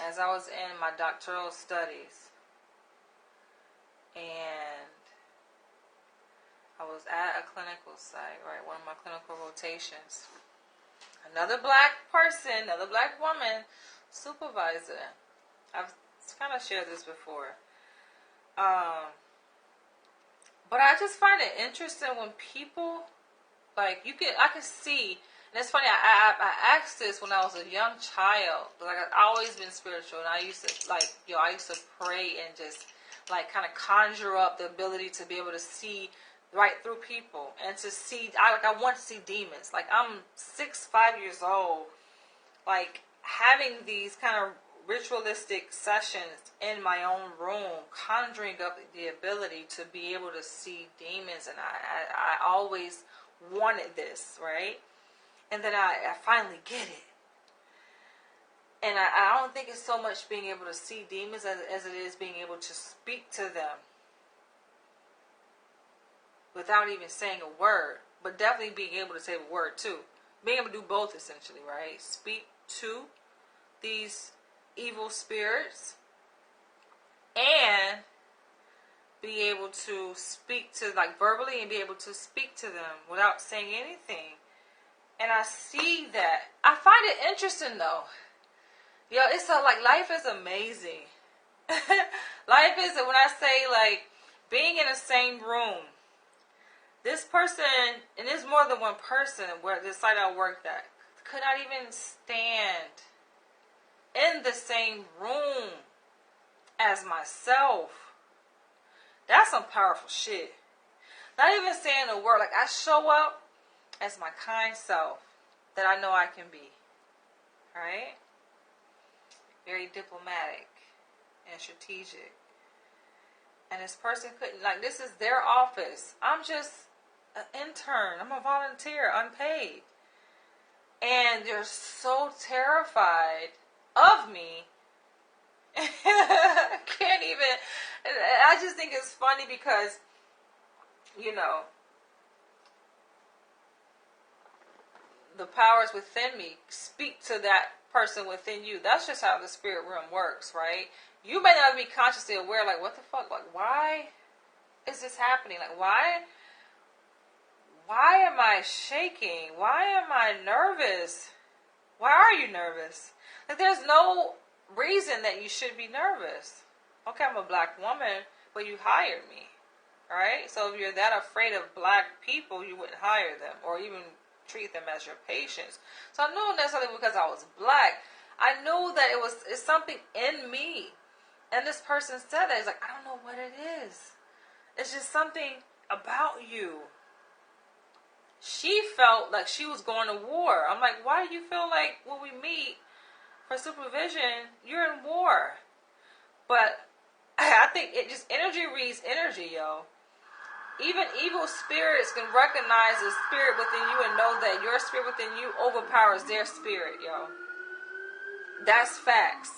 as I was in my doctoral studies, and I was at a clinical site, right? One of my clinical rotations. Another black person, another black woman, supervisor. I've kind of shared this before. But I just find it interesting when people, I can see, and it's funny, I asked this when I was a young child. Like, I've always been spiritual, and I used to, I used to pray and just, kind of conjure up the ability to be able to see right through people, and to see, I want to see demons. Like, I'm 5 years old, having these kind of ritualistic sessions in my own room, conjuring up the ability to be able to see demons, and I always wanted this, right? And then I finally get it. And I don't think it's so much being able to see demons as it is being able to speak to them without even saying a word, but definitely being able to say a word too. Being able to do both, essentially, right? Speak to these evil spirits and be able to speak to, verbally, and be able to speak to them without saying anything. And I see that. I find it interesting, though. It's life is amazing. Life is, when I say, being in the same room, this person, and there's more than one person where the site I worked at, could not even stand in the same room as myself. That's some powerful shit. Not even saying a word. I show up as my kind self that I know I can be. Right? Very diplomatic and strategic. And this person couldn't, this is their office. I'm just an intern. I'm a volunteer, unpaid. And they're so terrified of me. Can't even. I just think it's funny because, the powers within me speak to that person within you. That's just how the spirit realm works, right? You may not be consciously aware, what the fuck? Why is this happening? Why am I shaking? Why am I nervous? Why are you nervous? There's no reason that you should be nervous. Okay, I'm a black woman, but you hired me, right? So if you're that afraid of black people, you wouldn't hire them or even treat them as your patients. So I knew necessarily because I was black. I knew that it's something in me. And this person said that. It's I don't know what it is. It's just something about you. She felt like she was going to war. I'm like, why do you feel like when we meet for supervision, you're in war? But I think it just, energy reads energy, yo. Even evil spirits can recognize the spirit within you and know that your spirit within you overpowers their spirit, yo. That's facts.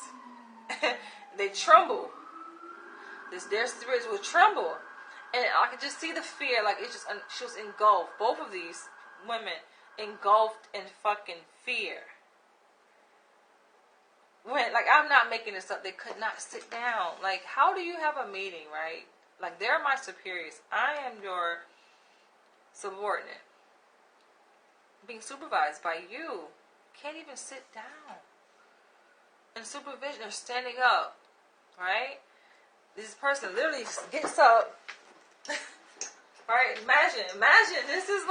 They tremble. Their spirits will tremble. And I could just see the fear, she was engulfed. Both of these women engulfed in fucking fear. When, I'm not making this up, they could not sit down. How do you have a meeting, right? They're my superiors. I am your subordinate. Being supervised by you. Can't even sit down. In supervision, they're standing up, right? This person literally gets up. Right? Imagine this is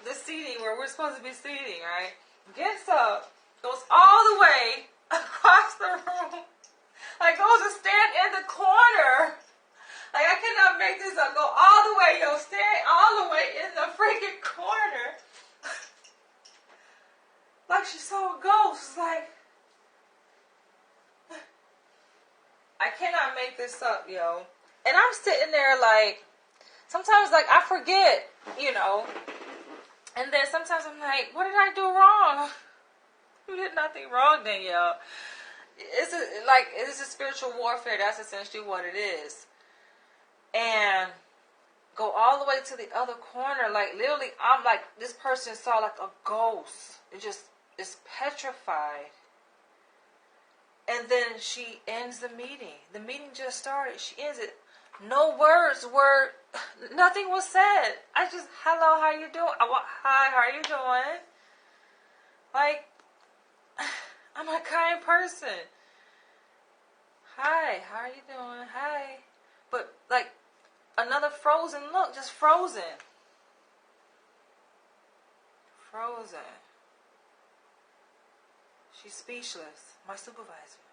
the seating where we're supposed to be seating, right? Gets up, goes all the way across the room, goes to stand in the corner. I cannot make this up. Go all the way, stand all the way in the freaking corner. She saw a ghost. cannot make this up, yo. And I'm sitting there like, sometimes like I forget, and then sometimes I'm like, what did I do wrong? You did nothing wrong, Danielle. It's a spiritual warfare. That's essentially what it is. And go all the way to the other corner. Like, literally, I'm like, this person saw like a ghost. It just is petrified. And then she ends the meeting. The meeting just started. She ends it. No words were, nothing was said. I just, hello, how you doing? Hi, how are you doing? Like, I'm a kind person. Hi, how are you doing? Hi. But, like, another frozen look, just frozen. Frozen. She's speechless. My supervisor.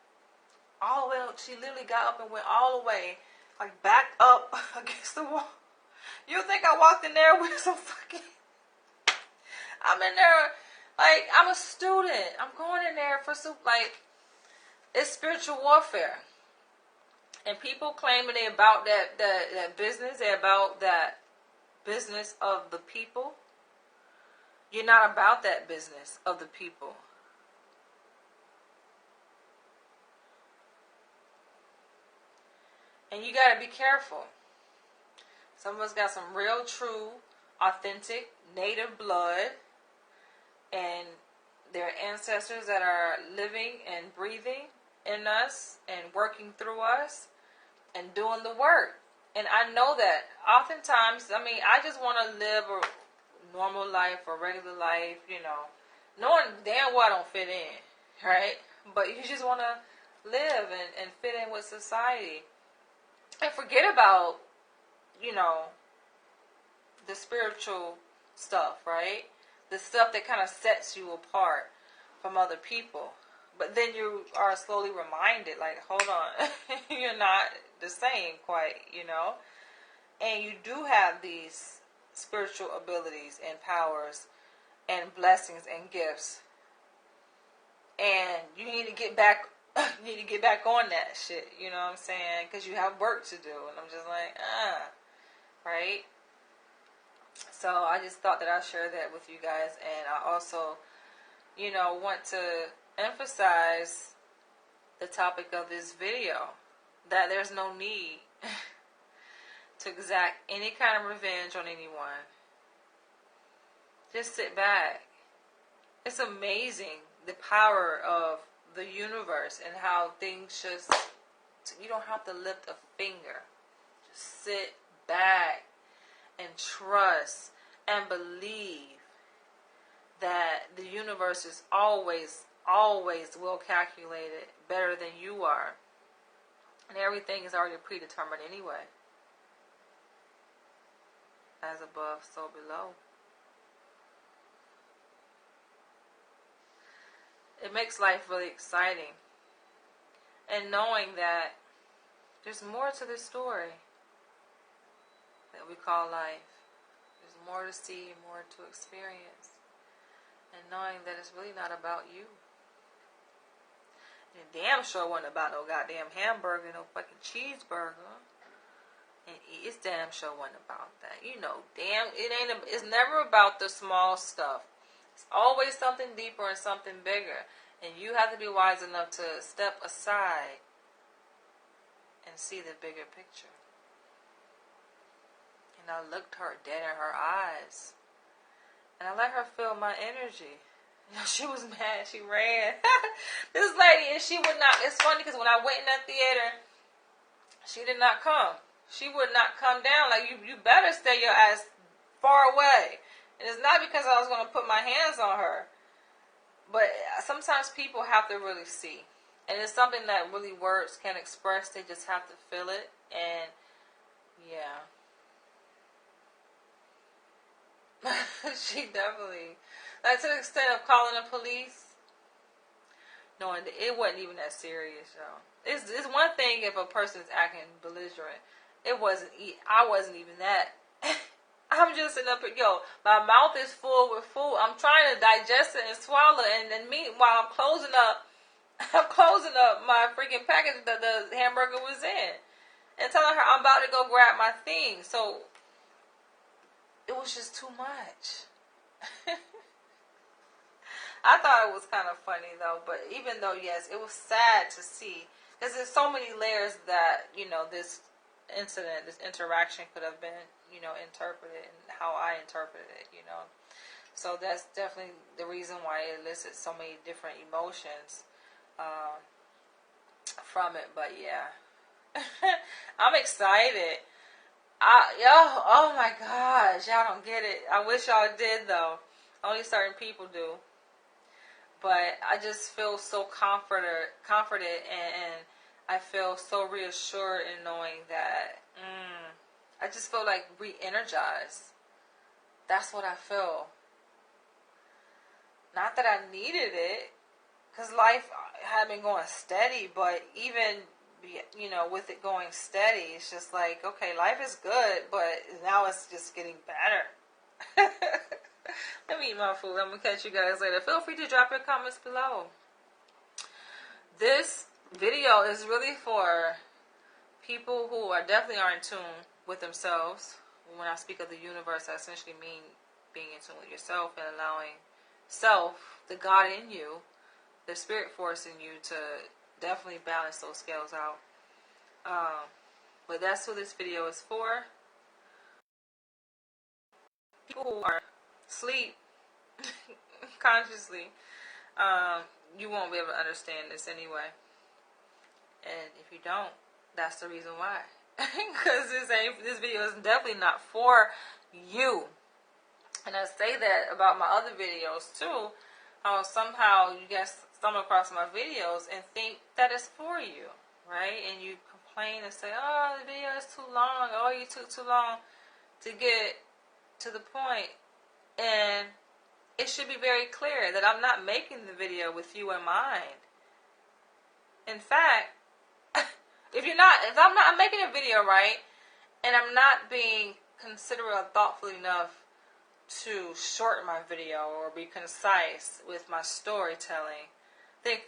All the way up, she literally got up and went all the way, like, backed up against the wall. You think I walked in there with some fucking... I'm in there, like, I'm a student. I'm going in there for some, like, it's spiritual warfare. And people claiming they about that business, they're about that business of the people. You're not about that business of the people. And you got to be careful. Some of us got some real, true, authentic, native blood. And there are ancestors that are living and breathing in us and working through us and doing the work. And I know that oftentimes, I mean, I just want to live a normal life or regular life, knowing damn well I don't fit in, right? But you just want to live and fit in with society. And forget about, the spiritual stuff, right? The stuff that kind of sets you apart from other people. But then you are slowly reminded, like, hold on, you're not the same quite, And you do have these spiritual abilities and powers and blessings and gifts. And you need to get back on that shit, you know what I'm saying? Because you have work to do. And I'm just like, right? So I just thought that I'd share that with you guys. And I also, want to emphasize the topic of this video. That there's no need to exact any kind of revenge on anyone. Just sit back. It's amazing the power of the universe and how things just, you don't have to lift a finger. Just sit back and trust and believe that the universe is always well calculated, better than you are. And everything is already predetermined anyway. As above, so below. It makes life really exciting. And knowing that there's more to this story that we call life. There's more to see, more to experience. And knowing that it's really not about you. And it damn sure wasn't about no goddamn hamburger, no fucking cheeseburger. And it's damn sure wasn't about that. It's never about the small stuff. It's always something deeper and something bigger. And you have to be wise enough to step aside and see the bigger picture. And I looked her dead in her eyes. And I let her feel my energy. She was mad. She ran. This lady, and she would not. It's funny because when I went in that theater, she did not come. She would not come down. Like, you better stay your ass far away. And it's not because I was going to put my hands on her. But sometimes people have to really see. And it's something that really words can't express. They just have to feel it. And, yeah. She definitely... Like, to the extent of calling the police. Knowing that it wasn't even that serious, y'all. It's one thing if a person's acting belligerent. I wasn't even that. I'm just sitting up here, my mouth is full with food. I'm trying to digest it and swallow it. And then meanwhile, I'm closing up I'm closing up my freaking package that the hamburger was in and telling her I'm about to go grab my thing. So it was just too much. I thought it was kind of funny though, but even though, yes, it was sad to see because there's so many layers that, this incident, this interaction could have been, interpreted and how I interpreted it. So that's definitely the reason why it elicits so many different emotions from it. But yeah, I'm excited. Oh my gosh, y'all don't get it. I wish y'all did though. Only certain people do. But I just feel so comforted, and I feel so reassured in knowing that I just feel like re-energized. That's what I feel. Not that I needed it, because life had been going steady, but even, with it going steady, it's just like, okay, life is good, but now it's just getting better. Let me eat my food. I'm going to catch you guys later. Feel free to drop your comments below. This video is really for people who definitely are in tune with themselves. When I speak of the universe, I essentially mean being in tune with yourself and allowing self, the God in you, the spirit force in you, to definitely balance those scales out. But that's what this video is for. People who are asleep consciously, you won't be able to understand this anyway. And if you don't, that's the reason why. Because this video is definitely not for you. And I say that about my other videos too. How somehow you guys stumble across my videos and think that it's for you, right? And you complain and say, oh, the video is too long. Oh, you took too long to get to the point. And it should be very clear that I'm not making the video with you in mind. In fact, if I'm making a video, right, and I'm not being considerate or thoughtful enough to shorten my video or be concise with my storytelling, then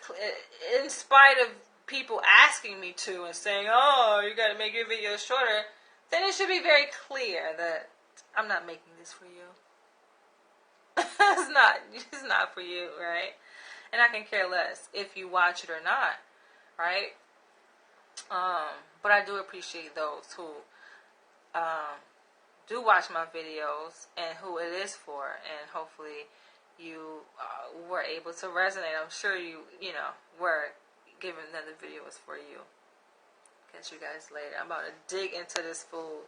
in spite of people asking me to and saying, oh, you got to make your video shorter, then it should be very clear that I'm not making this for you. It's not for you, right? And I can care less if you watch it or not, right? But I do appreciate those who do watch my videos and who it is for, and hopefully you were able to resonate. I'm sure you were, given that the video was for you. Catch you guys later. I'm about to dig into this food.